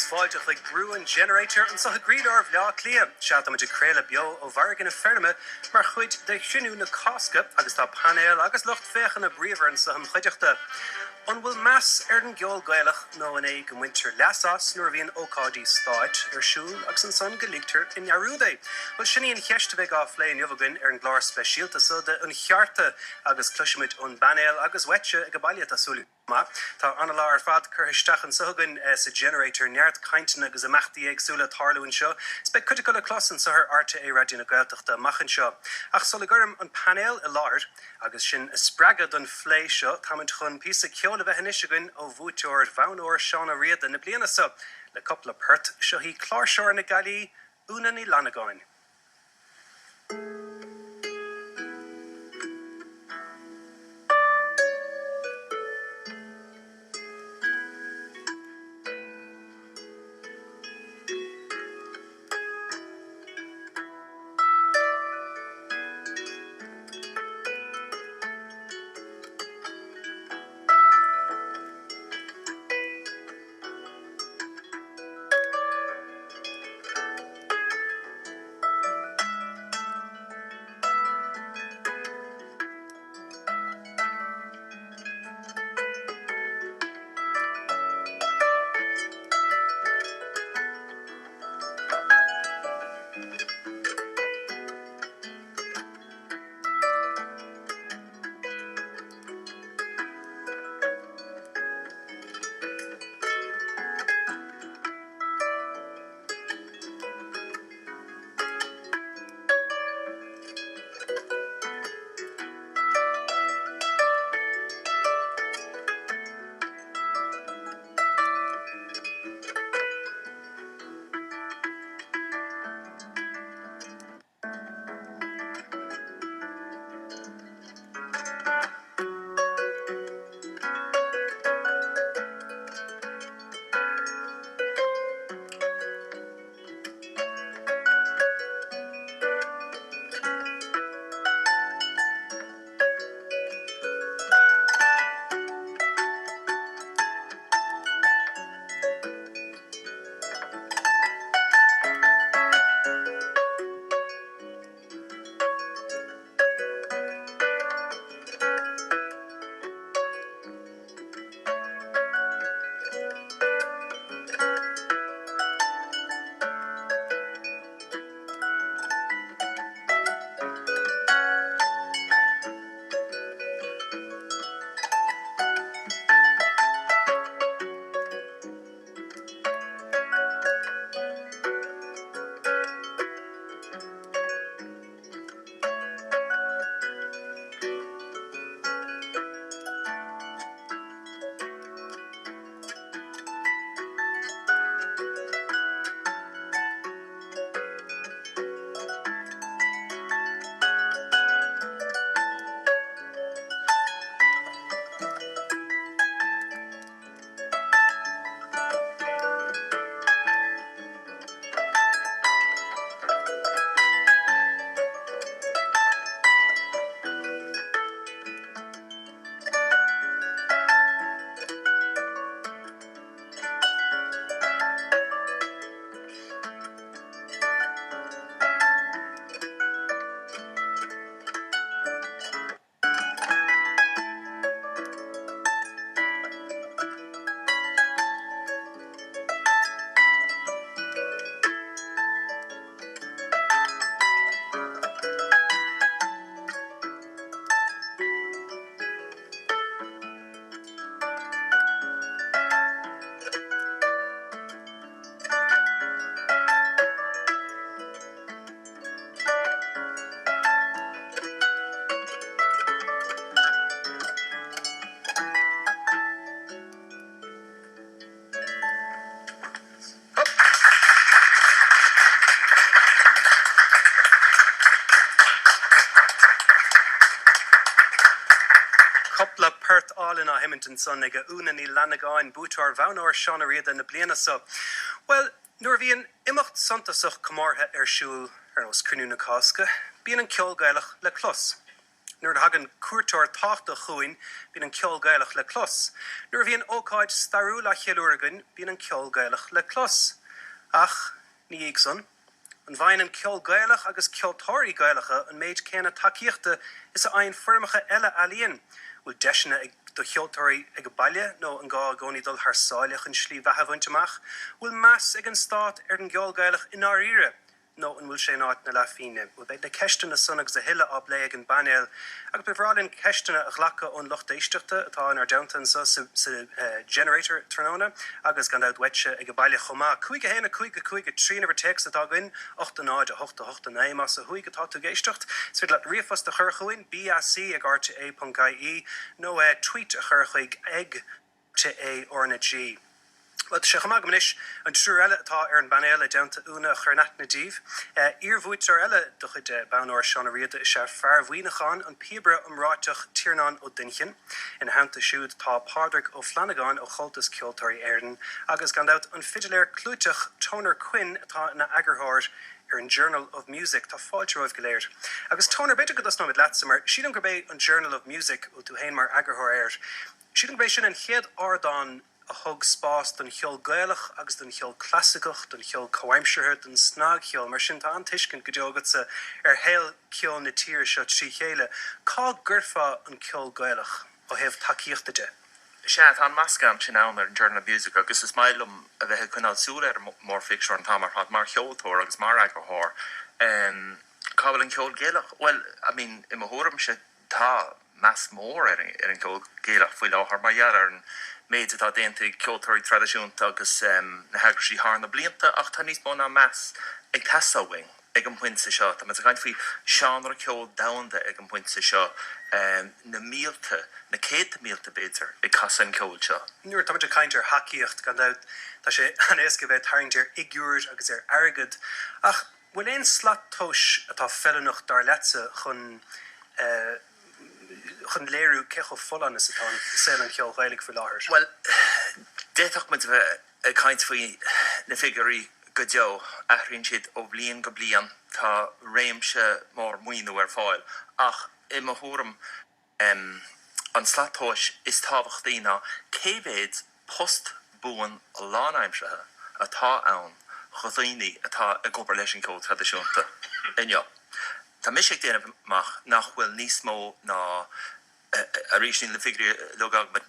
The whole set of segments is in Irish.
Fáilte chuig grúan generator an sa grídar bhleá clia. Seatam de créile bio ó bhargan na ferme mar chuid de Cruinniú na Cásca agus tá panel agus lucht féchan na bríomhar an sa an Raidióchta. An bhfuil meas an geol Gaelach nó an éig an winter lasas nuair bhíon ócádí stáit siúl agus an son goligtar in Raidió. Bhfuil sinní an cheiste bheith á lé neomhagan an glár speisialta so de An Cheárta agus cluisiimiid an banel agus wetse ag go bailile asúla. Tá anna ar fad chuisteach an sogan sa generator neart caintin agus a machtaí agsúla tarlúin seo, spe critical a clasan sa her arte é Raidió na Gaeltachta machan seo. Ach sola gurm an panel a lard agus sin a spragad an flé seo tamint chun písa ceola bheith inisisigan ó bhúteoir bhainóir seán a riada na bliana sa le coppla pert seo hí chláirseoir na Gailí Úna Ní Fhlannagáin. Colin á Hamilton son ag Úna Ní Fhlannagáin bútar bhainóir seán riada na bliana so. Well, nuair bhíon imeacht santasach comártha siúl os Cruinniú na Cásca, bíon an ceol Gaelach le clos. Nuair hagan cuairteoir táchta chuin, bíon an ceol Gaelach le clos. Nuair bhíon ócáid starú le cheolúragan, bíon an ceol Gaelach le clos. Ach, ní ag son. An bhain an ceol Gaelach agus Ceoltóirí Gaelacha an méid céanna takeíochta is a ein firmacha eile alíonn. Bhfuil deisina ag do Ceoltóirí ag baile nó an gá gcónaí dul thsáileach an slí bheithahaintteach, bhfuil meas ag an stát an ceol Gaelach in áíre. No an bhfuil sé náit na leafine. Bhfuil beid na ceistena son agus a hiile ab le ag an banéil, agus bhráilinn ceistena a ghlacha ón lucht éisteachta atá in ar downtown sa generator tróna, agus gan dát wetse ag a baile chomá. Cuig a héna cuig a trí na text atá gin, 8 náid a 8 9 as a huig atá tú géisteacht. So le riafas de churchuin, BSC ag rta.ie, no tweet a churchuig ag rta orna G. Well, se chamag manis an trúr eile atá ar an banéil a downta úna churnach na díomh. Íormhúid ar eile do chud bhainóir seán riada is se fearmhuiinecháin an pibre umráiteach Tiarnán Ó Duinchinn in hananta siúd tá Pádraig Ó Flannagáin ó Comhaltas Ceoltóirí Éireann agus gandát an fidiléir clúteach Toner Quinn atá na agarthir ar an Journal of Music tá fáilte roimh goléir. Agus Toner beidir go das nó mit leatsamar, siad an gurbé an Journal of Music ó tú hain mar agarthir air. Siad an gurbé sin an chéad ardán a thug spás don cheol Gaelach agus don cheol clasicach, don cheol coimseirthe, don snag cheol, mar sin tá an tuiscin go deogat sa ar héil ceol na tír seo trí chéile. Cá gurfa an ceol Gaelach ó hebh takeíochta de? Se an mascam sin an ar an Journal of Music agus is mailum a bheith chunáil súla ar mór fictúr an tamar hat mar cheoltóir agus mar agarthóir. Cábhfuil an ceol Gaelach? Well, I mean, I mthúram se tá meas mór ar an ceol Gaelach faoi láthar mar dhearar an méid atá déanta ceoltóirí tradiisiúnta agus na heagraí thar na blianta ach tá níos bóna meas ag teasáhaing ag an pointe seo. Tá mas a ghain faoi seanar ceol damhanda ag an pointe seo na mílta, na céad mílta béidir ag casa an ceol seo. Nuair tá muid a caint ar hacaíocht gan dát tá sé an éasca bheith tarint ar igúir agus ar airgid. Ach, bhfuil éon slattóis atá fellanach dar letse chun léirú cecho follan is atá sé an ceol Gaeilge for láthir. Well, déach muid bheith a caint faoi na figurí go deo aithríonn siad ó blion go blian tá réimse mór muoinú ar fáil. Ach, I mthúram an slattóis is tábhachtaí ná céibhéad post buan a lánaimsethe atá ann chodaoine atá a gobar leis an ceol tradiisiúnta. Injo. Tá misisiach déanamach nach bhfuil níos mó ná a rísnin le figurí logag, but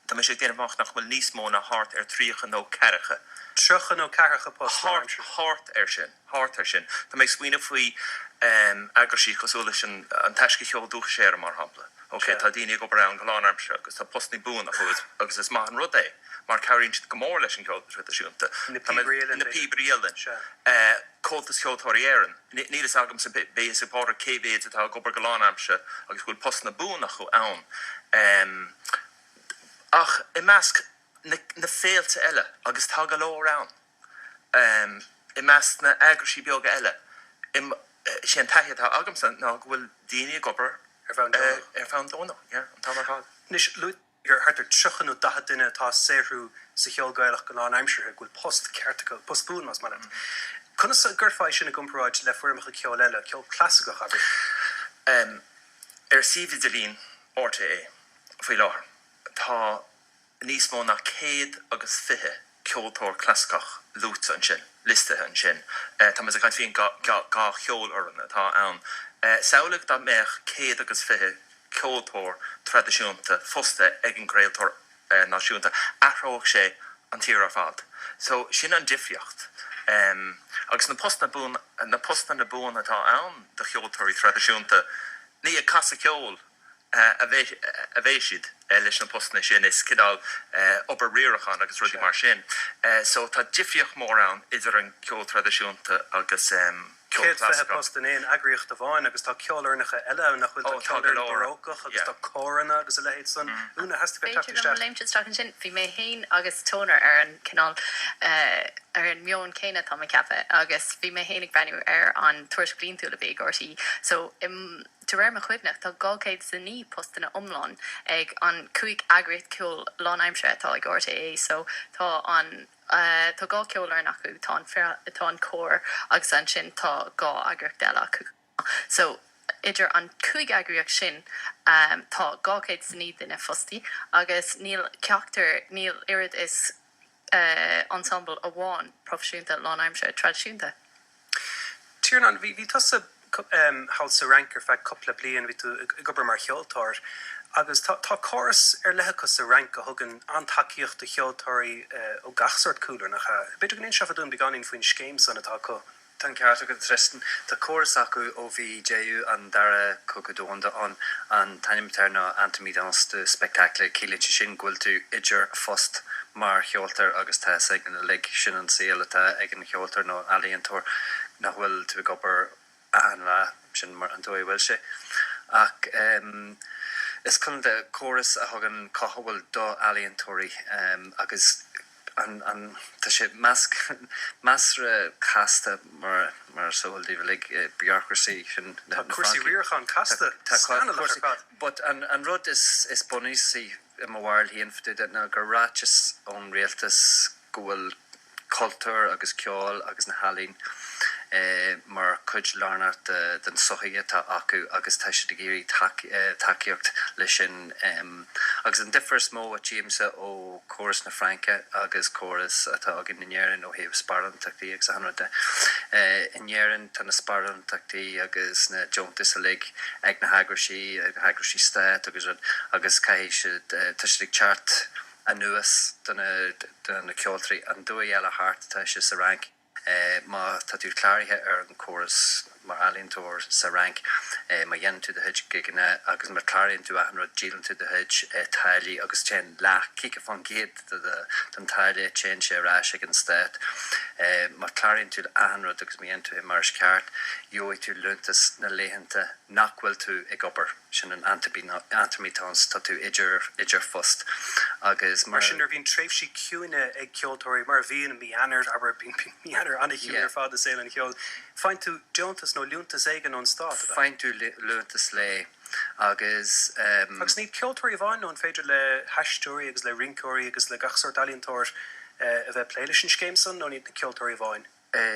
tá misisiach déanamach nach bhfuil níos mó ná hart ar tríocha nó ceiricha. Trocha nó ceiricha post Hart ar sin. Tá méid scuoine faoi agraí cosúla sin an teisce cheol dúcha séar mar hampla. Ok, tá daoine go bar an go lánaimse agus tá postní bún a chuid agus is maith an rud é. Mar cairíonn siad go mór leis an ceol tradiisiúnta. Na píbrialan. Comhaltas Ceoltóirí Éireann. Ní is agam sa bé sa pára céibhéad atá go bar go lánaimse agus bhfuil post na bún a chu ann. Ach, I measc na féalte eile agus tá go leor ann. I measc na agraí beaga eile. Sé an taithe tá agam san ná bhfuil daoine gobar ar fán dóna, an tamar hád. Nis luid gur hartar trochan ó dacha duine tá séhrú sa cheol Gaelach go lánaimseirthe bhfuil post ceartacha, post bún mas mar. Conna sa gurfáid sin na gumráid le fuirmecha ceol eile, ceol clasicach aber? Ar síomh de líon RTA faoi láthar. Tá níos mó na 100 agus 50 ceoltóir clasicach lúta an sin, liste an sin. Tá mas a ghain fion gá cheol orna tá ann. Saolag dá meach 100 agus 50 ceoltóir tradiisiúnta fosta ag an gréaltóir náisiúnta athróg sé an tír ar fad. So sin an difriocht. Agus na post na bún atá ann de cheoltóirí tradiisiúnta ní a casa ceol a bheith siad leis na postna sin is cidál obair riarachan agus rudí mar sin. So tá difriocht mór ann idir an ceol tradiisiúnta agus Céad fithe post in éon agriocht a bháin agus tá ceolúirnacha eile nach bhfuil ceolúir barócach agus tá córanna agus a lehéid san Úna has to go Beidir leimteach sin bhí mé hain agus toner ar an canál ar an mion céine tá ceappa agus bhí mé hénig benú ar an tuairis blionúla bhí ortí so to réir a chuibnach tá gácéid san ní postina omláin ag an cuaig agriad ceol lánaimse tá ag orta é so tá an tá gá ceolar acu tá an cór agus an sin tá gá agrach deile acu. So idir an cuaig agrioch sin tá gácéid san ní duine fostí agus níl ceachtar níl irid is ensemble a bháin profisiúnta lánaimse tradiisiúnta. Tiarnán, bhí tusa hall sa rankar fe coppla blian ví tú gobar mar cheoltóir agus tá choras ar lethechas sa rank a thugan antaíocht de cheoltóirí ó gachsort cooler nach beidir gan insefa dún beganin faoin scéim san atá có. An Cheárta go Tristan tá choras acu ó bhí déú an dara cogadónda an taimtarna antimídans de spectacle cílite sin ghfuil tú idir fost mar cheoltar agus tá ag an lig sin an saoil atá ag an cheoltar nó alíontóir nach bhfuil tú gobar anla sin mar an dói bhfuil sé ach is chun de choras a thugan cathbhfuil dó alíontóirí agus an tá sé masra casta mar sóil dí bhfuil bureaucracy sin cuasí riorchan casta but an rud is bunísí im bhhail híon ftuide na gur ráiteas ón rialtas go bhfuil cultúr agus ceol agus na halín mar cuid lárnart den sochaige tá acu agus tá sé de géirí takeíocht lei sin agus an differs mó a tíimsa ó choras na Franca agus choras atá agin nanéireann ó héobh sparantachtaí agus anrada inéireann tá na sparantachtaí agus na Joontas a lig ag na hagraí stát agus caiise tá sé teart a nuas den na ceoltarí an dói eile hart tá sé sa rank má tá tú chláirithe ar an choras mar alíntóir sa rank má dhéann tú de huid giganna agus mar chláiríonn tú an rud dílann tú de huid tailí agus ten lech cice fan géad den tailí ten sé ráis ag an stát mar chláiríonn tú an rud agus míon tú mar ceart jói tú luntas na léhananta nachhfuil tú ag obair sin an antimítans tá tú idir fust agus mar sin bhín tréimh sí ciúine ag ceoltóirí mar bhíon mianar aber bín mianar anna hiúir fád is éile an cheol. Fáin tú Joontas nó lúntas éigen an stát? Fáin tú lúntas le agus agus ní ceoltóirí bháin nó an féidir le heistóirí agus le rincóirí agus le gachsort alíntóir a bheith pléile sin scéim san nó ní ceoltóirí bháin?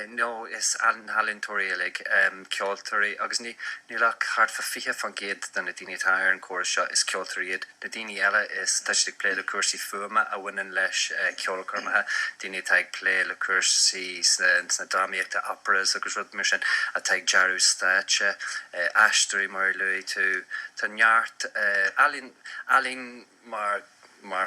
No is an halíntóirí lig ceoltóirí agus ní lech hart fa fiche fan géad den na daoine tá ar an choras seo is ceoltóiríad na daoine eile is tá sé plé le cuasaí fuama a bhainean leis ceolcormathe daoine tá ag plé le cuasaí sna dáíochta operas agus rud mar sin a tá ag dearú stáitse aisteoirí mar luí tú tá neart alín mar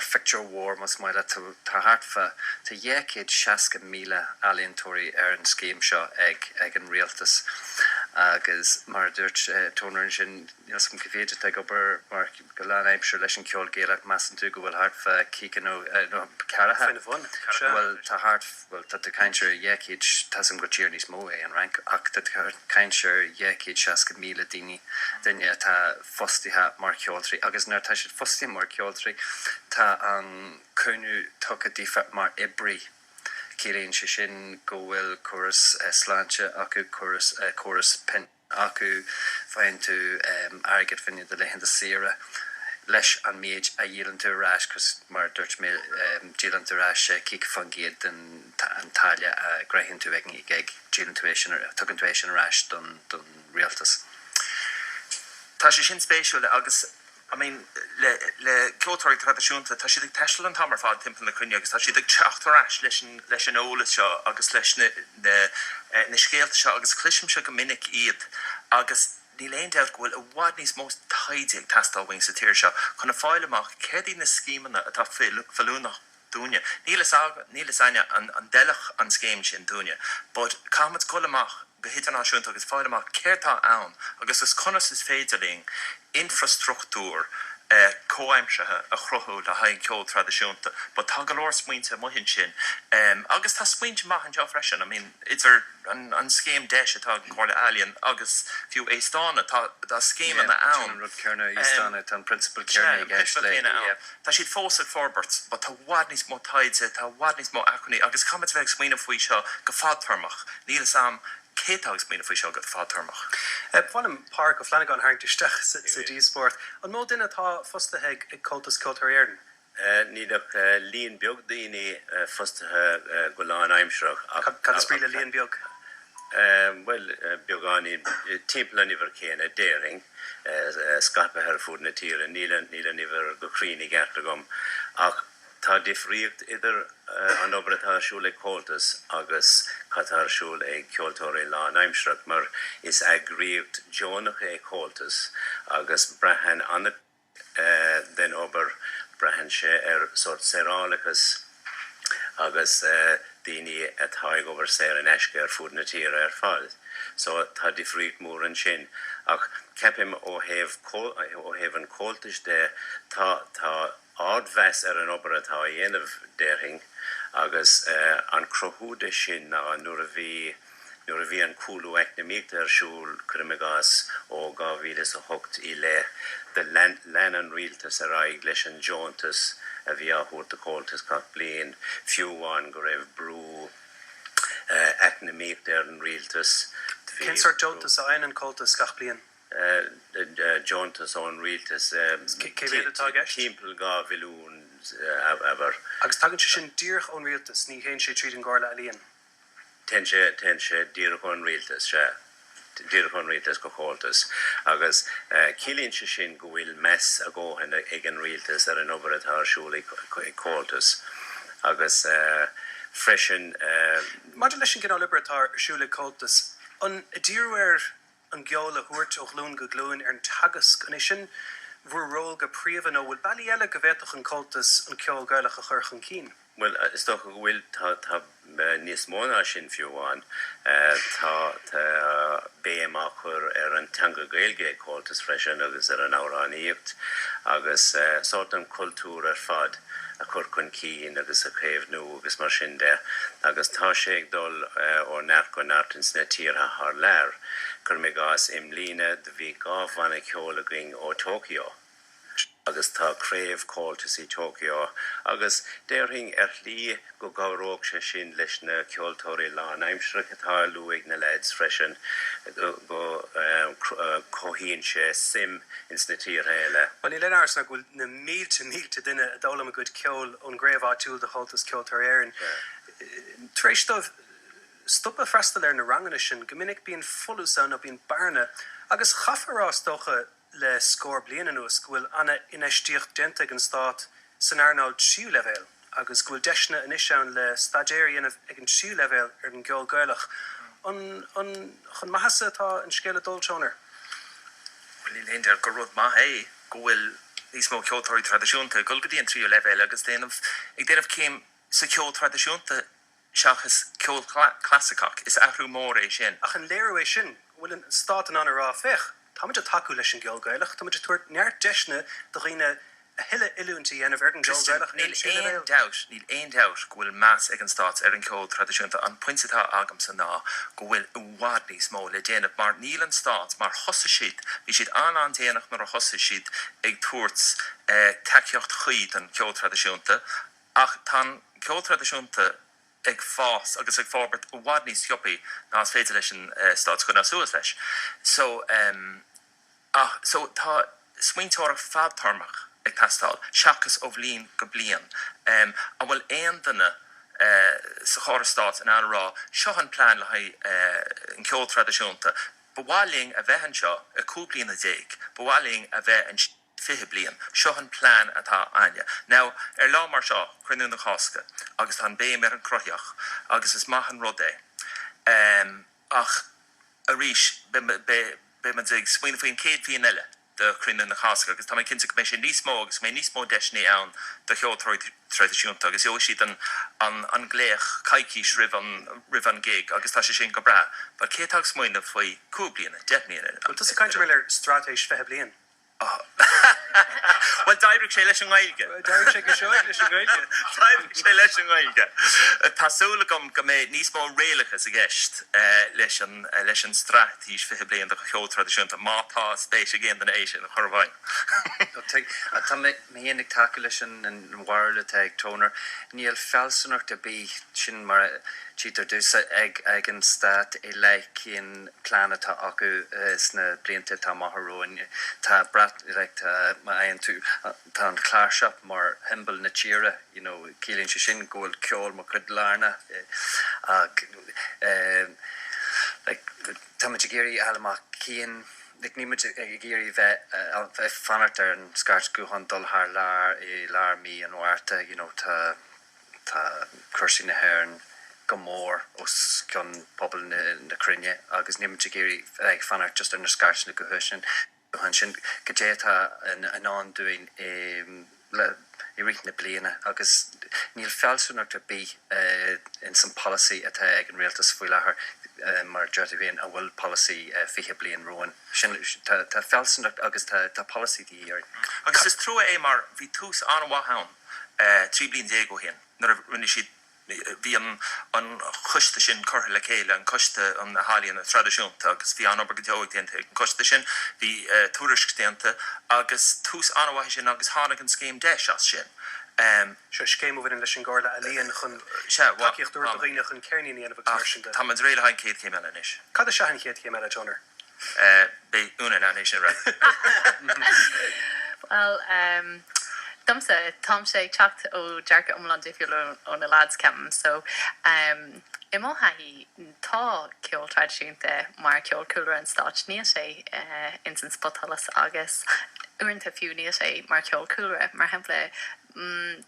Ficture War mas maile tá hartfa tá 160,000 alíntóirí ar an scéim seo ag an rialtas agus mar dúirt Toner sin som govéidir ag obair mar go leanaimsir leis an ceol géalach meas an tú go bhfuil hartfa cícan nó cearathe bhfuil tá hartfuil tá caiinseir 100 tá go tíir níos mó é an rank ach tá caiinseir 160,000 daine tá fostithe mar ceoltarí agus nuair tá sé fostí mar ceoltarí tá an Cruinniú tokadífa mar ibrí círéonn sé sin go bhfuil choras sláinte acu choras pen acu fáin tú agad finne de lehénta sira leis an méid a dhélann tú ráis cos mar dúirt mé dílann tú ráis cíc fan géad an taile a greithinn tú ag dílann tú tugann tú sin ráis don rialtas. Tá sé sin spéisiúla agus I mean, le ceoltóirí tradiisiúnta tá siad ag teistil an tamar fád timp na Cruinniú agus tá siad ag teachtarráis leis an ólas seo agus leis na scéalta seo agus clisim seo go minic iad agus ní léon dealt go bhfuil a bhád níos mós taide ag testáil wing sa tíir seo chun na fáil amach cédaí na scímanna atá fallúnach dúine. Nílas aine an deilech an scéim sin dúine, but cámat go amach go hitarnáisiúnta agus fáil amach céirtá ann agus is conas is féidirling infrastruktúr cóimsethe a chruthú le hain ceol tradiisiúnta, but tá go leor smaointe maithin sin. Agus tá smaointe maithin seo freisin. I mean, idir an scéim deis atá chuirla alien agus fiú éistána tá scéim na ann. Rud cearna éistána tá principal cearna gais le. Tá siad fósa forbert, but tá wad níos mó taidse, tá wad níos mó acroní, agus cummit bheith smaoine faoi seo go fadtarmach. Níl sam cétágus smaoine faoi seo go fadtarmach. Bhfuilm Pádraig Ó Flannagáin haingteach sa D-sport. An mó duine tá fostathe ag Comhaltas Ceoltóirí Éireann. Nídach líon beag daoine fostathe go lán aimseach. Cad is bríle líon beag? Well, beagání timppla níver céine déring, scape ar fud na tíre, níla níver go Cruinniú gerte gom. Ach tá difríocht idir an obratá siúl ag Comhaltas agus catar siúl ag Ceoltóirí lán aimseach, mar is agríocht Jonach ag Comhaltas agus brehan anna den ober brehan sé sort serálachas agus daoine atá over sér an eisce fud na tíre fáil. So tá difríocht mór an sin. Ach ceapim ó heh an Comhaltas de tá ádves an obair atá dhéanamh déirthing agus an crothúda sin nuair a bhí an cúlú eicnamíocht siúl Cruinniú ó 2008 i le de lean rialtas aig leis an Jontas a bhí áthúirt a Comhaltas gach bliain fiúháin go raibh brú eicnamíocht an rialtas. Cén sort Jontas a ein an Comhaltas gach bliain? Jontas on rialtas timppel ga vilún ever. Agus tagann sé sin díoch ón rialtas ní héin sé tríd an gála a líon. Ten sé díoch ón rialtas se. Díoch ón rialtas go Comhaltas. Agus cilíonn sé sin go bhfuil mes a ggóhan ag an rialtas ar an obair atá siúil ag Comhaltas. Agus freisin Maidir leis sin gin libre atá siúil ag Comhaltas. An díorhar an geola huirt ó glún go glún ar an tagas gan sin bhfuair ról go príomhan ó bhfuil bailí eile go bhéadach an Comhaltas an ceol Gaelach a chur chun cín. Well, is toch go bhfuil tá níos móna sin fiúháin tá béamach chur ar an teanga Gaeilge Comhaltas freisin agus ar an áráníocht agus sort an cultúr ar fad a chur chun cín agus a chéimhnú agus mar sin de agus tá sé ag dul ó neart go neartins na tíortha thar leir gur mé gas im líne de bhí gábhhainna ceolalaing ó Tokyo. Agus tá craobh Comhaltas í Tokyo agus déirthing ar lí go gáróg sé sin leis na Ceoltóirí lán aimseach atá luigh na leids freisin go cohíonn sé sim ins na tíortha eile. Well, ní lenar sna bhfuil na mílte duine a dálam a good ceol ón gréibh áitiúil de Comhaltas Ceoltóirí Éireann. Tar éis dóibh stoppa freistal ar na rangana sin go minic bíonn folúsan a bíonn barna agus chafarrás dócha le scór bliana nuas bhfuil anna inistíocht dénta an stát san airnáil siú levéil agus bhfuil deisna inisisián le stadéir dhéanamh ag an siú levéil ar an geol Gaelach. An chun maithasa atá an scéile dul Toner. Well, í léon deir go rud maithé go bhfuil níos mó ceoltóirí tradiisiúnta go go dtíon tríú levéil agus ag déanamh céim sa ceol tradiisiúnta seachas ceol clasicach is athrú mór é sin. Ach an léirú é sin bhfuil an stát an anna rá fech. Tá muid a taú leis an geol Gaelach, tá muid a tuairt neart deisna do riine a hiile ilúnta dhéanamh ar an geol Gaelach. Níl éon doubt go bhfuil meas ag an stát ar an ceol tradiisiúnta an pointetá agam sa ná go bhfuil uhád níos mó le déanamh mar níl an stát mar thosa siad bhí siad an déanach mar a thosa siad ag tuairt taceocht chuid an ceol tradiisiúnta ach tá ceol tradiisiúnta ag fás agus ag fábart uhád níos thiopaí ná as féidir leis an stát chun suas leis. So tá smaointeoir fadtarmach ag tastal, seachas ó bhlíon go blian. A bhfuil éon duine sa chóir stát an anrá, seo an plán le an ceol tradiisiúnta, bhháiling a bheith an seo a cúblion a déag, bhháiling a bheith an fihe blian, seo an plán atá aine. Now, lá mar seo, Cruinniú na Cásca, agus tá béim ar an croitheach, agus is maith an rud é. Ach, a rís, be man dig smaoine faoin céad bhíon eile de Cruinniú na Cásca, agus tá mé cinnte go mé sé níos mó agus mé níos mó deisné ann de cheoltóirí tradiisiúnta, agus jo siad an gléach caicís rih an gig, agus tá sé sin go bra. Ba cétag smaoine faoi cúbliana, deithníana. Well, does a kind of really strategisch fehe blian? Well, Daibrig sé leis an gáilge. Daibrig sé go seoig leis an gáilge. Daibrig sé leis an gáilge. Tásúla go mé níos mó réalachas a gceist leis an stratís fiche bliain de cheol tradiisiúnta mátá spéis a géan den éis in chorhhain. Tá mé héananig take leis an bhharla ag Toner, níl felsanach a bí sin mar títar dúsa ag an stát é le cín planeta acu sna blianta tá maithróin tá brat tá aon tú tá an chláirseap mar himbal na tíre, cílíonn sé sin ggóil ceol mar chud lárna ag tá muid géirí ealaach cían Nig ní muid géirí bheith fanart ar an scarts gúhan dul haar lár mí an Cheárta, tá cuirsí na haireann go mór os cion pobl na Cruinniú, agus ní muid géirí ag fanart just ar na scarts na gohuisin. Gohan sin go dé tá an an doing I rith na bliana, agus níl felsúnach a bí in some policy atá ag an réaltas faoi láthair mar dúirt bhíon a bhfuil policy fiche blian roin. Sin tá felsúnach agus tá policy dí ar. Agus is trua é mar bhí tús an bhhathán 3 blian déag ó hin, nar rinne siad bhí an chuiste sin curtha le chéile an chuiste an hálíonn na tradiisiúnta agus bhí an obair go teoigh déanta an chuiste sin bhí túrisc déanta agus tús an bhhaith sin agus tháinig an scéim deis as sin. Se scéim ó bhíonn leis an gála a líon chun takeíocht dúir do riine chun ceirníí anamh agtarisiúnta. Tá man réile hain céad céim eile inis. Cad a seahan chéad céim eile, Toner? Bé Úna ná sin ra. Well, Dumsa Tom sé teacht ó dearcha umlan difriúil ó na lads cam, so I má haí tá ceol tradiisiúnta mar ceol cúra an stáit níl sé in san spotalas agus uanta fiú níl sé mar ceol cúra, mar hempla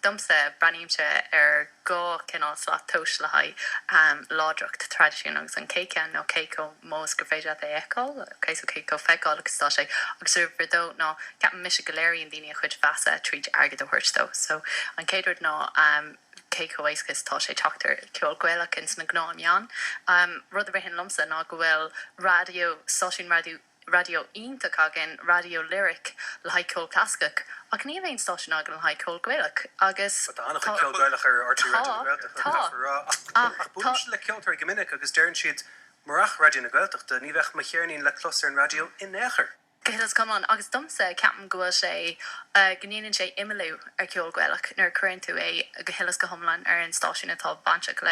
dumsa braníimse ar gá cinál slá tos le haid ládrocht tradiisiún agus an céicean nó céico mós go féidir é eáil, céis céico feicáil agus tá sé agus dó ná ceapan mis goléiríon daine chuid feasa tríd agad ó thuirtó, so an céidir ná céico éisgus tá sé teachtar ceol gcuileach in sna gnáimán. Rud a bheithin lomsa ná go bhfuil radio, stáisiún radio ionta agin radio lyric le haid ceol Cásca, ach ní bhéon stáisiún agin le haid ceol gcuileach agus annach ceol gcuileach ar ortí búis le ceoltar go minic agus dearann siad marach radio na Gaeltachta, ní bheith ma chéirnín le closair an radio in éair. Gelas come on, agus dumsa ceapan go sé gníanann sé imimeliú ar ceol gcuileach nar cuireann tú é go hilas go thomlan ar an stáisiún atá banseach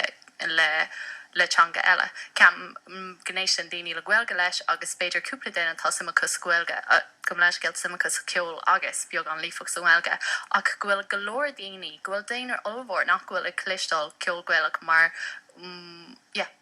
le teanga eile. Ceam gnééis sin daoine le ghilga leis agus beidir cúpla déana tá simachas ghilga go leis geilt simachas ceol agus beag an lífach sa ghilga ach ghfuil golóir daoine, ghfuil déanaar olmhór nach ghfuil ag clistal ceol gcuileach mar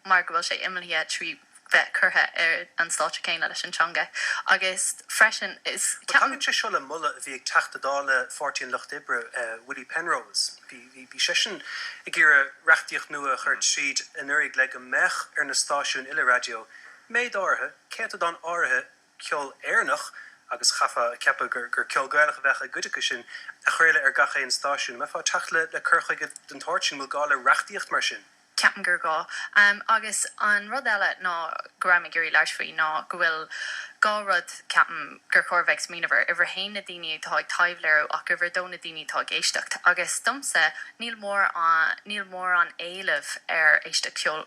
mar go bhfuil sé imimeliú trí bheith curtha ar an státe céine leis an teanga. Agus freisin is... Tágann sé seo le mulla a bhí ag teachtadála 14 Loch Dibre Willie Penrose. Bhí sé sin ag gur reachtaíocht nua chuirt siad in uirigh le go mech ar na stáisiún ile radio. Méid áirithe, céad don áirithe ceol éarnach agus chafa cepa gur ceol gaileach a bheith a goidecha sin a chréile ar gacha an stáisiún. Me fá teach le curcha den táirtin mú gála reachtaíocht mar sin. Ceapan gur gá. Agus an rud eile ná goráimime gurí leisfaí ná go bhfuil gá rud ceapan gur chorvex míanamhar i bhar héin na daine tá ag taimhléir ach gur bhar dó na daine tá éisteacht. Agus dumsa níl mór an éileh ar éisteach ceol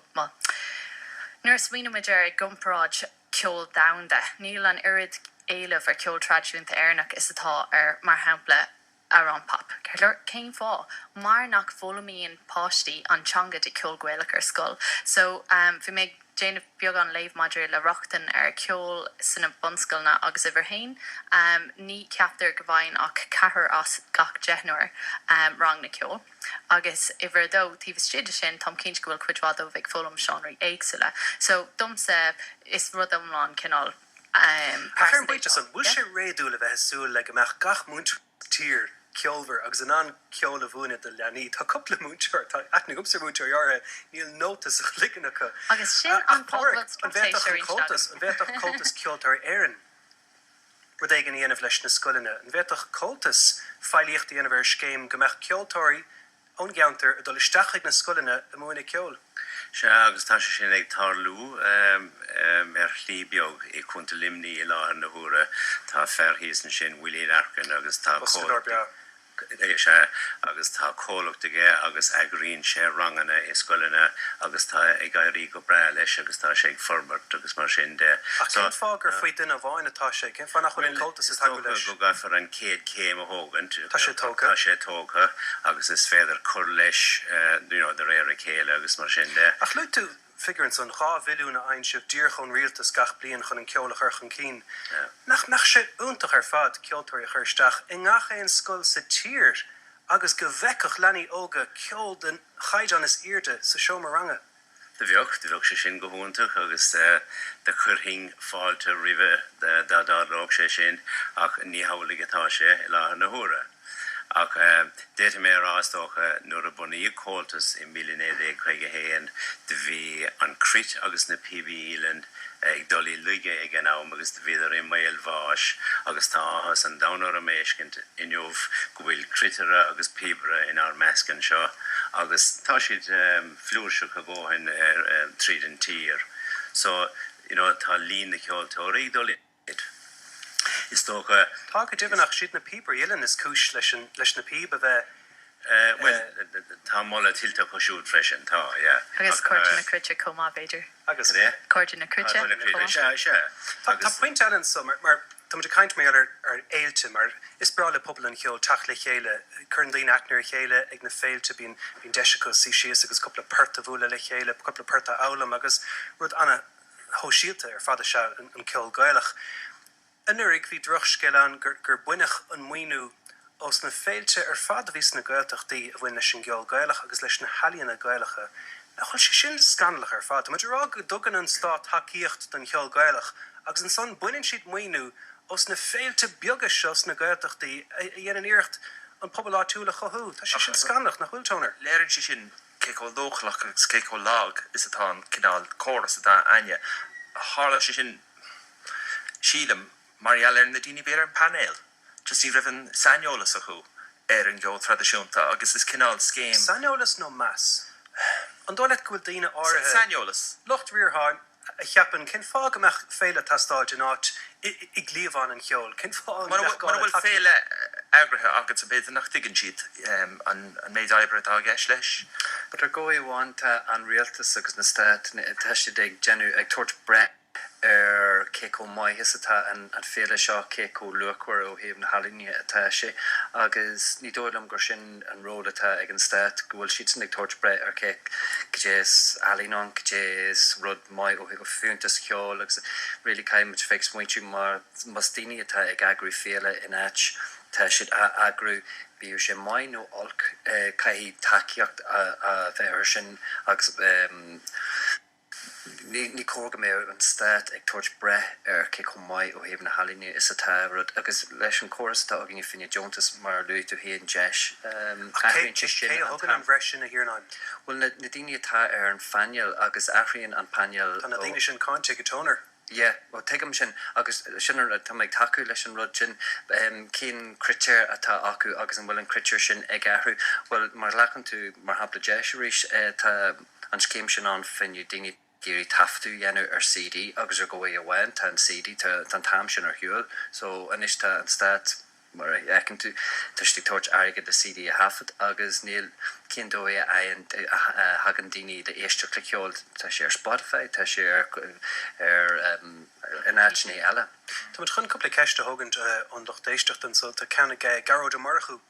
nuair smíanamid ar gumráid ceol damda. Níl an irid éileh ar ceol tradiisiúnta airnach is atá ar mar hapla around pop. Ceir céim fá mar nach fólamíon páistí an teanga de ceol gcuileach ar scoil. So bhí méid déanamh beag an léamh maidir le rochtain ar ceol sanna bunscoilna agus a bhar hain ní ceaptar go bhhain ach cethir as gach deithneoir rang na ceol. Agus i bhar dó tíomh striide sin tám cinint go bhfuil cuidhádó bheith fólam seánraí éagsúla. So dumsa is rud amláin cinál Achar buite san bhfuil sé réadú le bheith súil le go meach gach múnt tír ceolver agus an an ceol a bhúna de leanaí tá coppla múteir tá ethnig gumsa múteir artha níl nótas a chlicannacha. Agus sin an bheitach cultas ceoltar éireann rud é gan íanamh leis na scoilina. An bheitach cultas feilíocht íanamh ar scéim go meach ceoltóirí ón geantar a dul isteach na scoilne a móna ceol. Se agus tá sé sin ag tarlú líbeog I chunta limní I láthair na húra tá ferhíos sin Willie Larkin agus tá agus tá cólachta agus agríonn sé rangana I scoilne agus tá ag gairí go bre leis agus tá sé ag forbert agus mar sin de. Cén fágur faoi duine bháin atá sé, cén fá nach chuil Comhaltas is tagú leis. Go gafar an céad céim a hógan. Tá sé tóga. Tá sé tóga agus is féidir chur leis de réir a chéile agus mar sin de. Ach lu tú figurann son gá bhilúna ein sib dír chun rialtas gach blion chun an ceolach ar chun cín. Nach sé úntach ar fad ceoltóirí chuirsteach I ngach éon scoil sa tír agus go bhheicech leanaí óga ceol den chaid is irde sa seo mar ranga. De bheoch sé sin go húntaach agus de churthing fáilte rive dáróg sé sin ach ní haolaigh atá sé I láthair na húra. Ach déta mé rástócha nuair a bunaí Comhaltas I 1951 de bhí an crit agus na PB Ireland ag dulí luige ag an am agus de bhíidir I mail bháis agus tá áthas an dánar a méiscint inniuh go bhfuil critere agus pibre in ar meascan seo agus tá siad flúirseach a bóhain tríd an tír. So, tá lín na ceoltóirí dulí Is tócha Tá go dibhnach siad na píbar Ireann is cúis leis na píb a bheith well tá molla tilta go siúd freisin tá, yeah. Agus cordin na cruite comá beidir. agus Cordin na cruite. Tá point an so mar tá muidir caint mé ar éilte mar is bra le pobl an cheol tach le chéile chun daoine acnar chéile ag na féilte bín deisicos sí sios agus coppla perta bhúla le chéile coppla perta álam agus rud anna hóisialta ar fada se an ceol gaelach. Inurig bhí drochscéil an gur buinech an muoinú os na féilte ar fada vís na Gaeltachtaí a bhain leis an geol gaelach agus leis na halíonna gaelacha. Na chuil sé sin scandalach ar fada. Muidir rá go dugan an stát takeíocht den cheol gaelach agus an son buineann siad muoinú os na féilte beaga seos na Gaeltachtaí a dhéanaan iirecht an pobl áitiúla chothú. Tá sé sin scandalach nach bhfuil Toner. Léirann sé sin céicáil dóchlach agus céicáil lag is atá an cinál choras atá aine. Hála sé sin sílam Marial na daoine béar an panel. Just I rifin saniolas a chu an geol tradiisiúnta agus is cinál scéim. Saniolas nó mass. An dólet go bhfuil daoine áirithe. Saniolas. Locht riortháin a cheapan cin fág amach féile tastáid in áit I glíomháin an cheol. Cin fág Man bhfuil féile agrathe agus a beidir nach digann siad an méid ebre a gceis leis. But ar gói bhaanta an rialtas agus na stát teiste ag genú ag tuairt bre céicó maithis atá an féile seo céicó luachhar ó thaobh na halíní atá sé agus ní dóilm gur sin an ród atá ag an stát go bhfuil siad san ag tuairt bre ar céic gdés halínán gdés rud mai ó go fiúntas ceol agus really caiimiid feics muintú mar daoine atá ag agrú féile in áit tá siad agrú bíú sé mai nó olc caihí takeíocht a bheith ar sin agus Ní cóga mé an stát ag tuairt bre ar céicó mai ó thaobh na halíní is atá rud agus leis an choras tá agin finne Jonas mar luú tú héan deis. Cé thugann an bhreisin a hiarnáin. Well na daoine atá ar an fanial agus aithríonn an panel. Tá na daoine sin cáinte go Toner. Yeah, well teigem sin agus sin tá ag taú leis an rud sin cén critir atá acu agus an bhfuil an critir sin ag aithriú. Well mar lechan tú mar hapla deisiéis tá an scéim sin an finniu daoine Géirí taftú dhéanú ar CD agus ar go a bhain tá an CD tá tam sin ar hiúil, so anis tá an stát mar ecinn tú tuistigh tuairt aige de CD a hafad agus níl cén dó aon hagan daoine de éiste cliceol tá sé ar Spotify, tá sé ar an áitní eile. Tá mu chun coppla ceiste thugant an dochtéisteach an so tá cena garóid a marchu.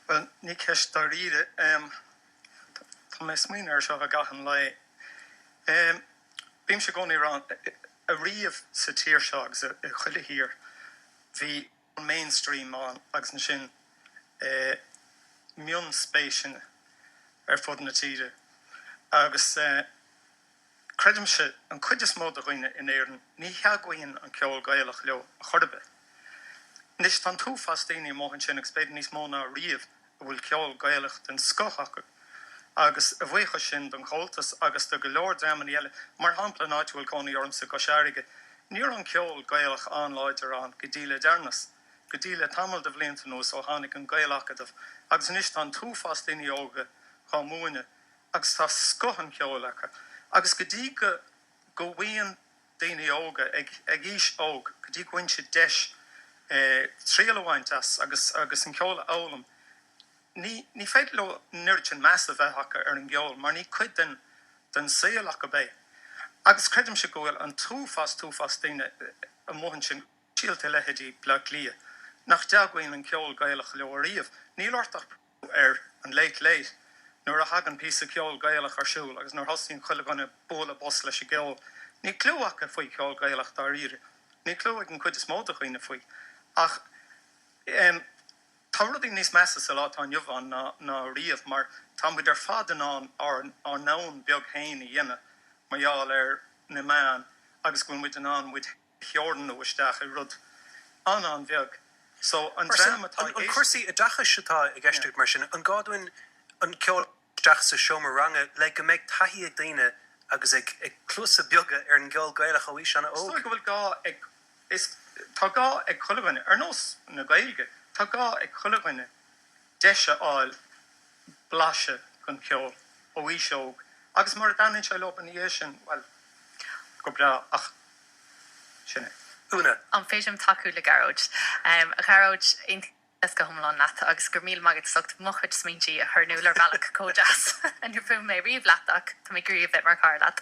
Well, ní ceist dar ríide tá mé smaoine ar seo a gahan le bím se gcónaí rán a riamh sa tír seo agus a chuile hir hí an mainstream an agus na sin mion spéisisin ar fud na tíide agus credim se an cuid is mód a ghoine in éireann ní heaghaíonn an ceol gaelach leo a chorbe. Nis tan tú fast daoine móhann sin ag spéidir níos móna riamh a bhfuil ceol gaelach den scochacha agus a bhuicha sin don Comhaltas agus do go leor dreamanaí eile mar hampla náitiúil cónaí ormsa go seairige. Níor an ceol gaelach an láidir an go díle dearnas. go dtí le tamil de bhlianta nús ó tháinig an Gaelachta agus níos tá túfas daoine óga chá múine agus tá scohan ceolacha agus go dtí go bhíon daoine óga ag ís óg go dtí ghain si deis tríalhaintas agus an ceola ólam ní féidir le nuirt an measa bheithacha ar an gceol mar ní cuid den saolacha bé agus credim se gohfuil an túfas daoine a móhann sin síalta leheadí bla lia nach deaghain an ceol Gaelach leoríomh ní ortach ar an leit nuair a hagan pí a ceol Gaelach ar siúil agus nuair hosín chuile ganna bóla bos leis a geol ní clúhacha faoi ceol Gaelach dar ire ní clúhaigh an cuid is móda chuoine faoi ach tá rudí níos measa sa lá tá jobhan ná riamh mar tá muid ar fadan ar nán beag hain i dhéine marall ar na meán agus gwn muid an muid cheordan ó isteach I rud an bheag so an dramatá an cuasaí a dacha sitá I gceistú mar sin an gáúin an ceol isteach sa seomar range le go méid taithí ag daine agus ag clúsa beaga ar an gceol Gaelach a bhí sena ó. So go bhfuil tá gá ag chulaghine ar nós na Gaeilge tá gá ag chulaghine deise áil blaise chun ceol ó bhí seog agus mar danin se lopan í sin well go bra ach sinne. Úna. An féidir taú le garóid. A garóid is go thomlán nata agus gur míl magad socht mochuid smintí a thurnú ar bhealach códas an gur fum mé riomhleach tá mé gríomh bit mar carlat.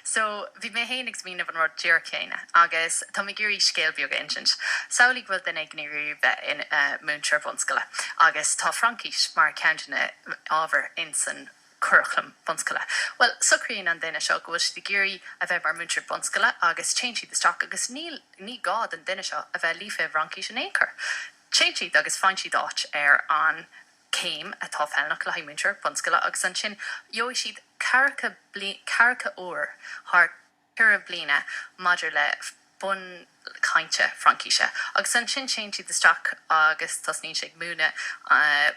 So bhí mé héananig smíanamh an rud díor céine agus tá mé gurí scéalbeoga inint. Saolaigh bhfuil den ag gníú bheith in múnseir bonscoile agus tá Frankis mar ceanna ábhar in san curchlam bonscoile. Well, sucríonn an duine seo gohfuil si géirí a bheith mar múnseir bonscoile agus chéintí de straach agus ní gád an duine seo a bheith lífeh Frankis an éair. Chéintí agus fáintí dáit ar an céim atá fellnach le haimúnseir bonscoile agus an sin joo siad carcha óir haar cura blina maidir le bun cainte Frankise. Agus an sin chéintí de straach agus tasnín sé múna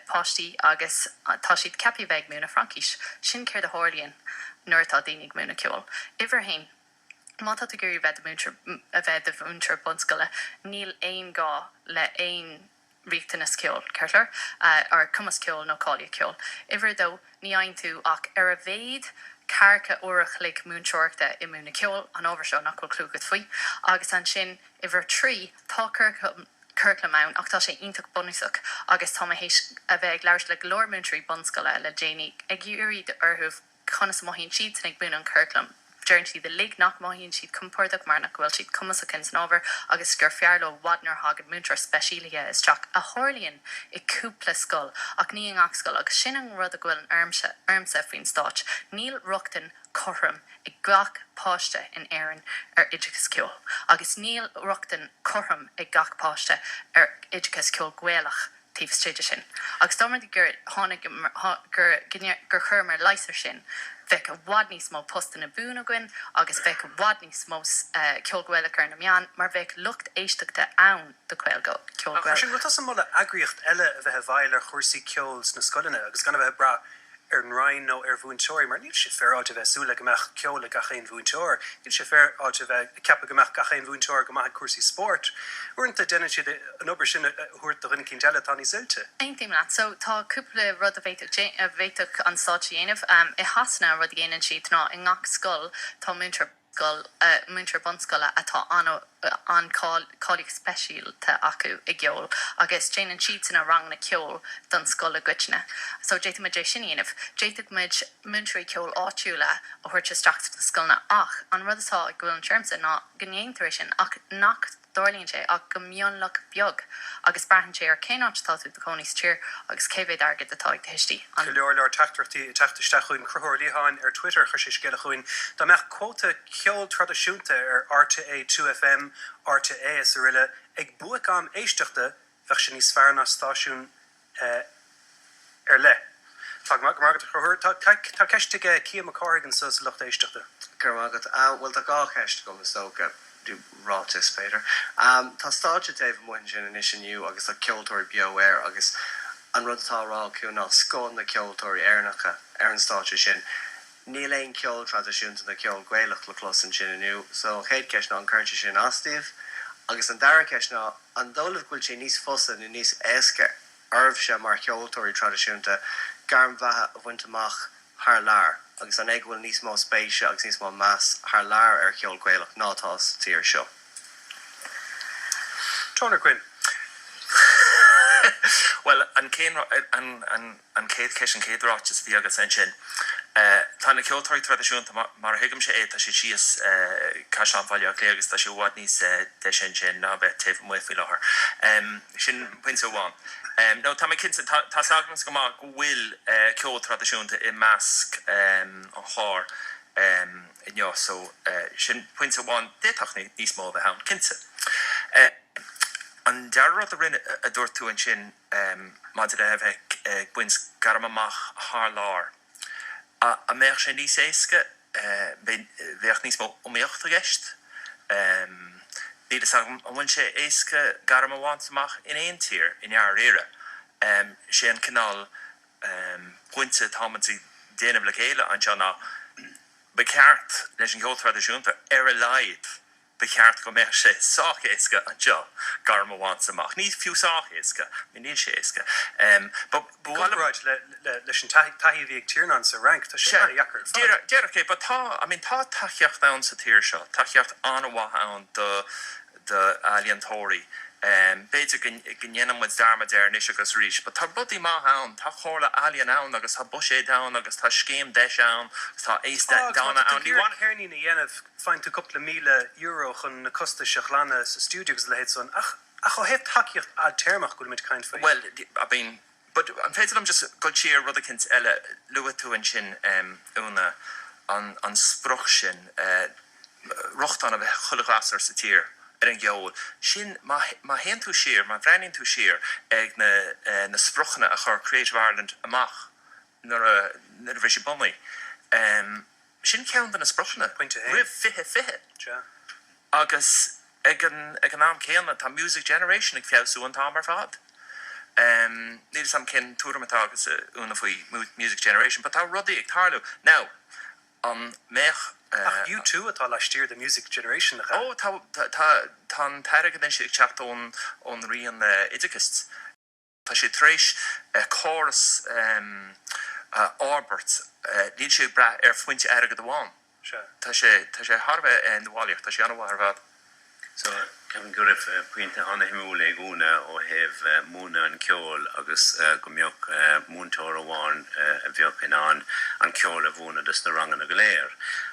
páistí agus tá siad cepi bheith múna Frankis. Sin céir de hálíonn nuair tá daoine múna ceol. Iver hain Mátá a gurí bheith a bheith a múnseir bonscoile níl éon gá le éon riachtanas ceol ceirtar ar cumas ceol nó cália ceol. Iver dó ní aon tú ach ar a bhéad carcha orach le múnseirta I múna ceol an ábhar seo nach bhfuil clúgad faoi agus an sin iver trí tá Kirkla maun ach tá sé ionach bonusach agus tá hééis a bheith leir le glór múnseí bonscoile le Janie ag gurí de orthúh conas mohíonn siad ag bún an Kirklam. Journey the lake knock mohíonn siad compórdaach mar nach bhfuil siad cumas a cins nóver agus gur fearló wadnar hagad múntar speisialia is teach a hálíonn I cúpla scoil ach ní an achscoil agus sin an rud a ghfuil an armsa faoin stáit níl ruchtan chorm I gach páiste in éireann ar idicus ceol agus níl ruchtan chorm I gach páiste ar idicus ceol Gaelach tíh stréide sin. Agus dámar gur tháinig gur churmar leiser sin bheith a bhhad níos mó posta na búna gin agus bheith a bhhad níos mó ceolghailach ar na meán mar bheith lucht éisteachta ann do ceolghail. Sin go tas mla agriocht eile a bheith bhail ar chuirsaí ceols na scoilena agus gan bheith bra ar an rain nó ar bhúnseoir mar níl sé fear áte bheith súla gomeach ceola gachéin bhúnseoir. Níl sé fear áte bheith cepa gomeach gachéin bhúnseoir go maith cuasaí sport. Uanta déine siad an obair sin thuirt do rinne cinn deile tá ní zilte. Eintim leat, so tá cúpla rud a bhéiteach an sáte dhéanamh I hasna rud dhéanaan siad ná I ngach scoil tá múnseir bonscoile atá an cálaigh speisialta acu I gceol agus déanaan siad san a rang na ceol don scoil a goitne. So déita me sin dhéanamh, déiteach muid múnseirí ceol áitiúla a thuirte stracht na scoilna ach an rud atá ag gúil an termsa ná gnéontar sin ach nach Dorlíonn sé ach go mionlach beag agus brahann sé ar céáit táú de coníos tír agus céhéad agad atá ag teistí. Go leor leor teachtartí chuin cruthirlíáin ar Twitter chu sé scéile chuin. Tá meach quóta ceol tradiisiúnta ar RTA 2FM, RTA is riile ag buach am éisteachta bheith sin níos fearr na stáisiún ar le. Tá margad chuthir tá ceiste cíam a cáigan sa lucht éisteachta. Gur mágad bhfuil tá gá ceist go sóga. Rátis Peter. Tá státe Dave muin sin in isiniu agus a ceoltóirí BOR agus an rudtá rá ciú ná scón na ceoltóirí éirnacha ar an státe sin. Níl éon ceol tradiisiúnta na ceol Gaelach le clos an sin iniu, so chéad ceis ná an chuirte sin astíomh agus an dara ceis ná an dólah gúil sé níos fosa nó níos éasca arbh sé mar cheoltóirí tradiisiúnta garm bheithe a bhaint amach haar laar agus an bhfuil níos mó spéise agus níos mó meas haar laar ar cheol Gaelach nátás tíar seo. Toner Quinn. Well, an céad ceis an céad ráit is bhí agus an sin. Tá na ceoltóirí tradiisiúnta mar thuigim sé tá sé síos caiis an bhaile a léagus tá sé bhhad níos de sin ná bheith taobh mu fí láthair. Sin puinte bháin. No, tá cinnte tá sagmas go má go bhfuil ceol tradiisiúnta i measc an chláir inneo, so sin puinte bháin déach níos mó bheith ann cinnte. An dearrad a rinne a dúirt tú an sin maidir a bheith buins garam amach haar lár. A méach sé níos éasca bheith níos mó omíocht a gceist. Ní is an bhain sé éasca garam amháint amach in éon tír in jaar éire. Sé an canál puinte támantí déanamh le chéile an seanna beceart leis an ceol tradiisiúnta ar a laid beceart go méach sé sách éasca an seo garam amháint amach. Ní fiú sách éasca, mi níl sé éasca. Gulráid leis an taithí ag Tiarnán sa rank, tá sé jacar. Déirché, but tá tacheacht ann sa tír seo, tacheacht anmha ann de alientóirí. Beidir gnéanam muid darma déir níos agus ríis, but tá budí má ann, tá chóla alien ann agus tá busé down agus tá scéim deis ann, tá éis dána ann. Ní bhain hairní na dhéanamh fáint a couple €1,000,000 chun na costa seachlanna sa studios le héad son ach ó hebh takeíocht ad termach go mit caint fé. Well, I mean, but an féidir am just go tíir rud a cint eile luath tú an sin úna an spruch sin rocht an a bheith chulasar sa tír. An geol sin má hen tú sér, má bhreinin tú sér ag na spruchna a chur Creative Ireland amach nar a bheith sé bomí. Sin ceann na spruchna rih fihe. Agus ag an am céanna tá Music Generation ag fiú an támar fad. Ní sam cin túramatá agus úna faoi Music Generation, but tá rudaí ag tarlú. Now, an mech you too atá leistír the Music Generation. Oh, tá teirigh den sé chat ón rion idicist. Tá sé tréis chorus Albert níl sé bra fuinte airigh amháin. Tá sé Harbh an bháilíocht, tá sé an bhharfad. So Kevin go raibh puinte anna himúla ag úna ó heh múna an ceol agus go mbeadh múntóir amháin a bheoh in an ceol a bhúna dus na rangan a go léir.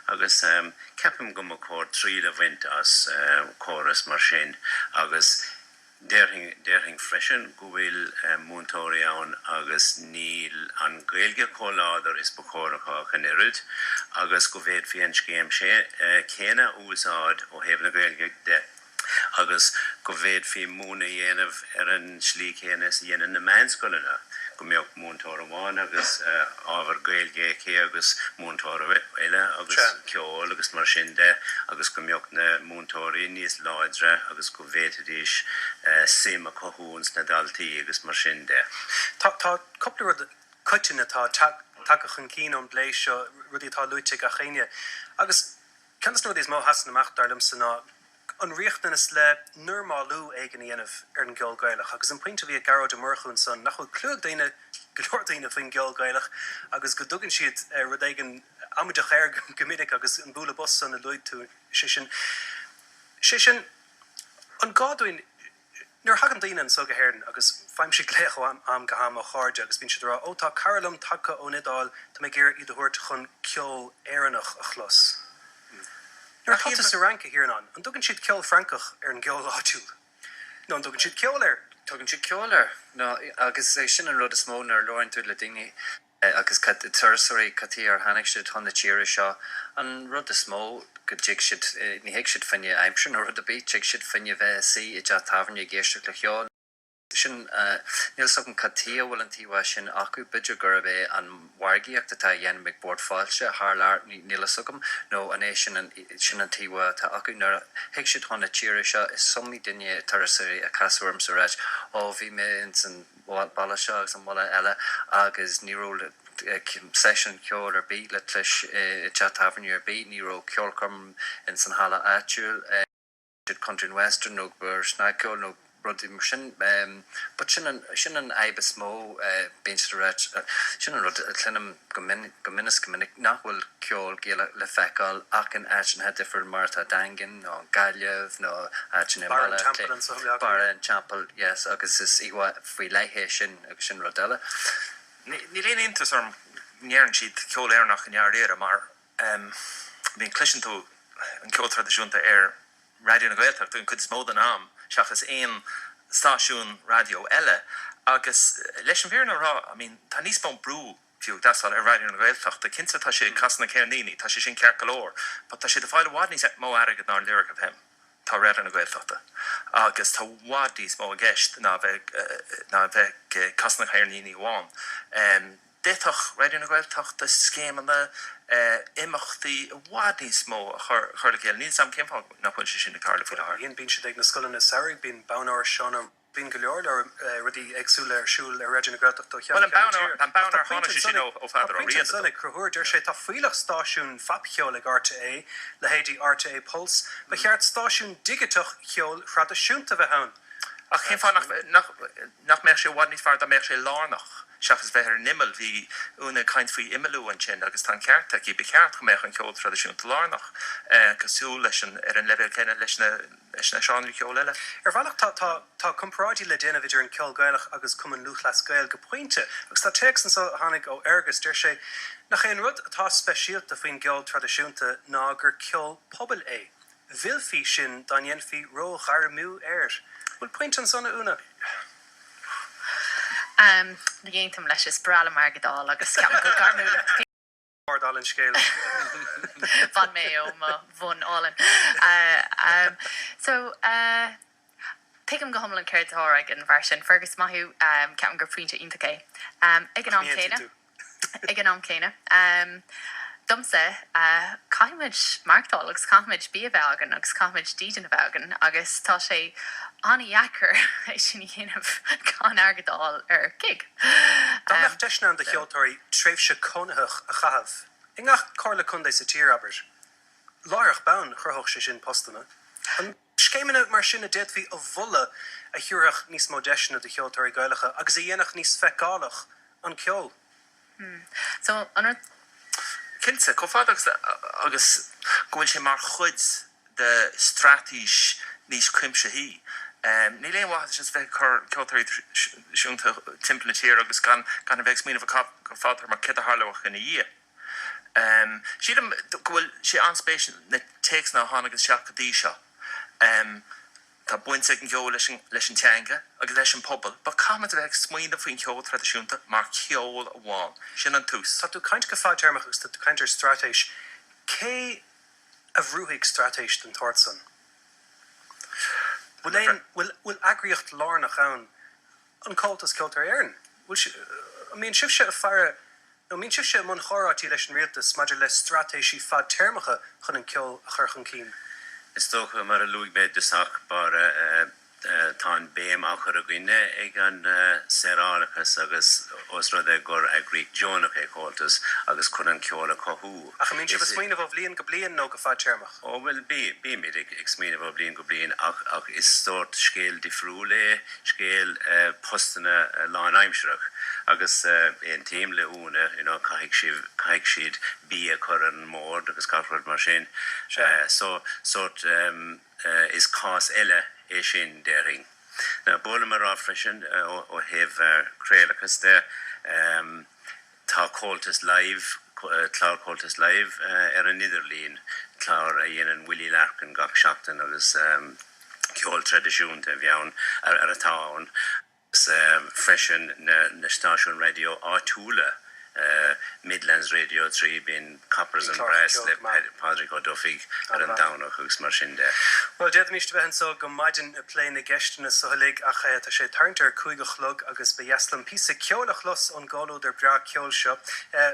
Agus ceapim go mo cór tríd a bhaint as chorus mar sin agus Déirthing freisin go bhfuil múntóirí ann agus níl an Gaeilge chomhládar is bacóracha an irid agus go bhéad fí an scéim sé céine úsáid ó hebh na Gaeilge de agus go bhéad fí múna dhéanamh ar an slí chéine sa dhéanaan na mainscoilena go mbeadh múntóir amháin agus ábhar Gaeilge cé agus múntóir eile agus ceol agus mar sin de agus go mbeadh na múntóirí níos láidre agus go bhéadadís sim a cohúns na daltaí agus mar sin de. Tá coppla rud coitin atá takeach an cín an bléis seo rudí tá luite a chéine. Agus cenas nó is má hasan amach darlam sanna an riochtna is le nuairmáú ag an dhéanamh ar an geol Gaelach agus an pointe bhí a garró de marchún san nach chuil clúg daine golóir daine faoin geol Gaelach agus go dtugann siad rud éigen amideach air gomininic agus an búla bus san a luid tú sin. Sin an gáúin nuair hagan daine an so go héirn agus feim si lécho am go ham a cháde agus bín si rá ó tá Carolam take ó nidáil tá mé gur iad a thuirt chun ceol éannach a chlos. Nuair chatta sa ranca hiarnán, an dugann siad ceol francach ar an geol áitiúil. No, an dugann siad ceol air. Tugann siad ceol air. No, agus sin an rud is mó nar lorin tú le daoine agus tuirsaí catí ar hanig siad honna tíire seo an rud is mó go jig siad ní héic siad finne aimsin or rud a bí jig siad finne bheith sí i d tafarne géisteach le cheol. Sin níl so an catí bhfuil an tíha sin acu bidú gur bheith an wargaíocht atá dhéanam ag bord fáilte thláir níla sugam nó an é sin an tíha tá acu nar héic siad honna tíire seo is somí duine tuirsaí a casúirm sa réid ó bhí mé san balla seo agus an bhla eile agus níró session ceol ar bí le tlis chat tafarne ar bí níró ceolcom in san hala áitiúil country and western no bur snackol no rudí mar sin but sin an aibe smó bench rat sin an rud clinam gomininic nachhfuil ceol géile le feáil ach an action had different Martha Dangin no Gallev no Bar and Chapel yes agus is iwa fri leihe sin agus sin rodella Ní léon intas orm nearan siad ceol nach an Jaarléire mar bhíon clisin tú an ceol tradiisiúnta Raidió na Gaeltachta tún chud smód an am seachas éon stáisiún radio eile agus leis an bhíar na rá tá níos bon brú fiú dasal Raidió na Gaeltachta cinsa tá sé casna céirníní tá sé sin cear golóir but tá sé de fáil bhád níos mó airgad ná lyric of him tá Raidió na Gaeltachta agus tá bhád níos mó a gceist ná bheith casna céirníní bháin Détach Raidió na Gaeltachta scéim an imachtaí bhád níos mó chuir céil níos am céim fág nachfuil sé sin na carla fuil ar. Bhíon se ag na scoile na saoirigh bíon bánar seánna bíon go leor ar rudí agsúla ar siúil ar Raidió na Gaeltachta Well, an bánar hána sé sin ó fadar ó riad. Sannig cruthúir deir sé tá fuileach stáisiún fapcheol ag RTA le héadí RTA Pulse, ba cheart stáisiún digatach cheol chradisiúnta bheith ann. Ach céim fá nach méir sé bhád níos fearr dá méir sé lánach. Seachas bheith ar nimmel hí úna caint faoi imimú an sin agus tá cearta í be ceart go méich an ceol tradiisiúnta lánach cosú leis ar an level cenne leis na seánú ceol eile. Ar bhealach tá compráidí le déanamh idir an ceol gaelach agus cuman luchlas gael go pointe agus tá text an sa tháinig ó agus deir sé nach éon rud atá speisialta faoin ceol tradiisiúnta ná gur ceol pobl é. Bhilfí sin danéanfí ró charmú air. Bhfuil pointe an sanna úna? Na géintam leis is brala mar godál agus ceam go garmúla Ardalin scéil. Van mé ó ma bhun álan. So, Team go homlan ceir áraig an bhar sin fergus maithú ceam gur fríinte intacé. Ag an am céine. Ag an am céine. Dumsa, caiimiid marktáil agus caiimiid bí a bhegan agus caiimiid dían a bhegan agus tá sé anna dhechar sin dhéanamh gan argadáil ar gig. Tá nach deisna an de cheoltóirí tréimhse cónathach a chahabh. Ingach cála chundé sa tír aber. Láirech bán churthach sé sin postana. An scéimena mar sin a déadhí a bhulla a thiúrach níos mó deisna de cheoltóirí gaelacha agus a dhéanach níos feicálach an ceol. So, an Kinsa, cofad agus gofuil sé mar chud de stratís níos cuimse hí. Ní léon bhaid is bheith ceoltóirí siúnta timp na tír agus gan a bheith smíanamh go fátar mar cid a tharlóach in a dhé. Siad gofuil sé anspéis na teex na tháinig agus seach go dtí seo. Tá buinte an ceol leis an teanga agus leis an pobl, ba cáimid a bheith smaoinna faoin ceol tradiisiúnta mar ceol a bháin, sin an tús. Tá tú caint go fáid tearmach agus tá tú caintir stratéis. Cé a bhrúthaigh stratéis den Tortsan? Bhfuil agriocht lárnach ann an Comhaltas Ceoltóirí Éireann? Sibh sé a fearr sibh sé mun chorátí leis an rialtas maidir le stratéisí fad tearmacha chun an ceol a churchan cín. Is toch maar een loek bij de zaak, maar tan beam achter de guinne, ik aan seraligus agus osrode gor agric John ook Comhaltas agus kunnen kjolen kohu. Ach, je besmijnen of blien geblien nog gevaar termach. Oh, wel be met ik smijnen of blien geblien, ach is soort scheel die vroele, scheel postene laanheimsrug. Agus een team le une, kaik sheet be current moord, agus carford machine. So soort is kaas elle sin dering. Na bole mar afreshen o hef crealicus there tá Comhaltas live Cloud Comhaltas live an Netherlín Cloud a Willie Larkin gach shachtan agus ceol tradiisiúnta bheann ar a town freshen na station radio Artula Midlands Radio 3 being Coppers and Brass le Pádraig Ó ar an down chugus mar sin de. Well, déad míist bheithan so go maidin a pléin na geistena sohalig a tá sé tarntar cúigech lug agus be jaslam písa ceolach los an gáú der bra ceol seo.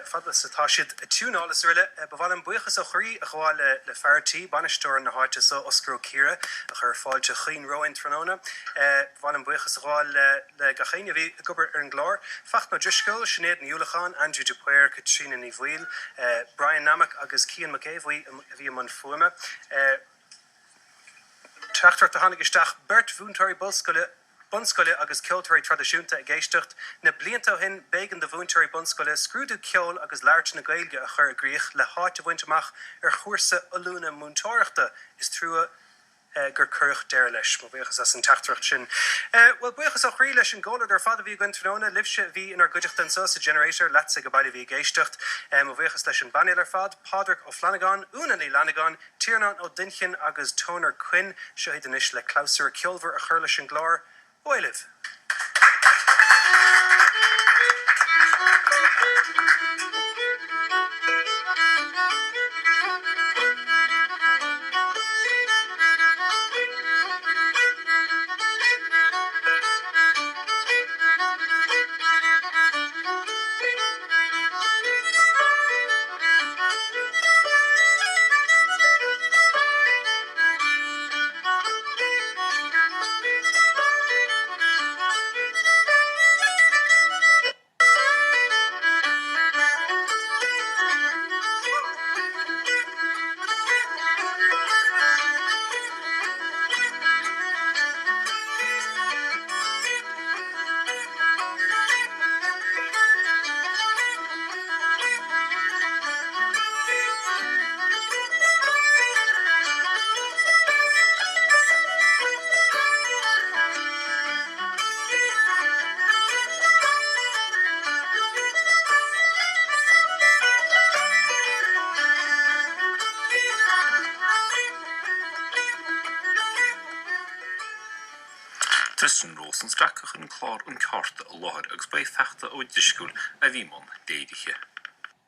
Fadla sa tá siad túnálas riile bhil an buchas a choirí a gháil le feartí banistóir na háite so oscró círa a chur fáilte chuoin roin tróna. Bhil an buchas a gháil le gachéine bhí gobar ar an glár. Facht na driscoil Sinead Newlachan, Andrew Dupuer, Katrina Nivuil, Brian Namak agus Cian McCabe bhí man fuama. Trachttar a hánig isteach Bert Bhúntóirí Boscoile bunscoile agus ceoltóirí tradiisiúnta a géisteacht na blianta hin bégan de bhúntóirí bunscoile scrúdú ceol agus leart na Gaeilge a chur a gríoch le háit a bhaintach chuirsa olúna múntóireachta is trua gur curch deir leis, má bhuichas as an teachtracht sin. Well, buchas auch rí leis an ggóla ar fada bhí gwen tróna, libse bhí inar guideachta an sos a generator, letsa go bailí bhí géisteacht, má bhuichas leis an banéil ar fad, Pádraig Ó Flannagáin, Úna Ní Fhlannagáin, Tiarnán Ó Duinchinn agus Toner Quinn, seo iad inis le clásar a ceolbhar a chur leis an glár, Oilibh. Tristan Rosenstock yn clor An Cheárta a láthar agus ba feachta ó disgúil a bhí man déidiche.